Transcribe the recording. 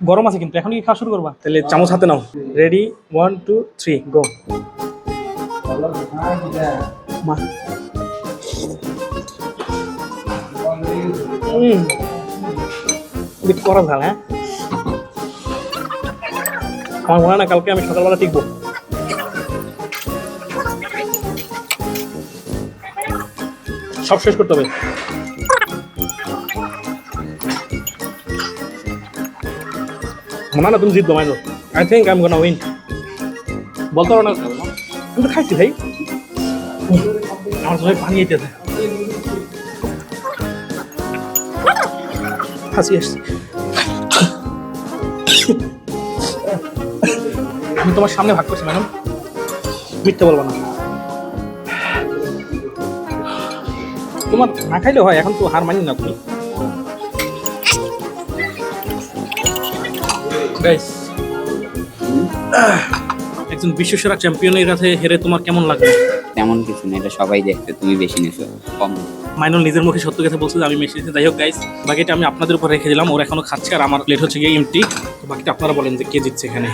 গরম আছে কিন্তু এখন কি খাওয়া শুরু করবা? তাহলে চামচ হাতে নাও। রেডি 1 2 3 গো। মা করা ভাল। হ্যাঁ আমার মনে হয় না কালকে আমি সকালবেলা টিকবো। সব শেষ করতে হবে। মনে না তুমি জিতবো মাইনো। I think I am gonna win. বলতে পারো না আমি তো খাইছি ভাই। আমার সবাই পানি আইতেছে। হাসি আসছে। আমি তোমার সামনে ভাগ করছি ম্যাডাম, মিথ্যে বলবো না। তোমার না খাইলে হয়, এখন তো হার মানি না তুমি। একজন বিশ্বসেরা চ্যাম্পিয়নের কাছে হেরে তোমার কেমন লাগবে? তেমন কিছু না, এটা সবাই দেখতে, তুমি বেশি নিছো কম। মাইনুল নিজের মুখে সত্য কথা বলছে যে আমি মেশি দিয়েছি। যাই হোক গাইস, বাকিটা আমি আপনাদের উপর রেখে দিলাম। ওরা এখনো খাচ্ছে আর আমার প্লেট হচ্ছে গিয়ে এমটি। তো বাকিটা আপনারা বলেন যে কে জিতছে এখানে।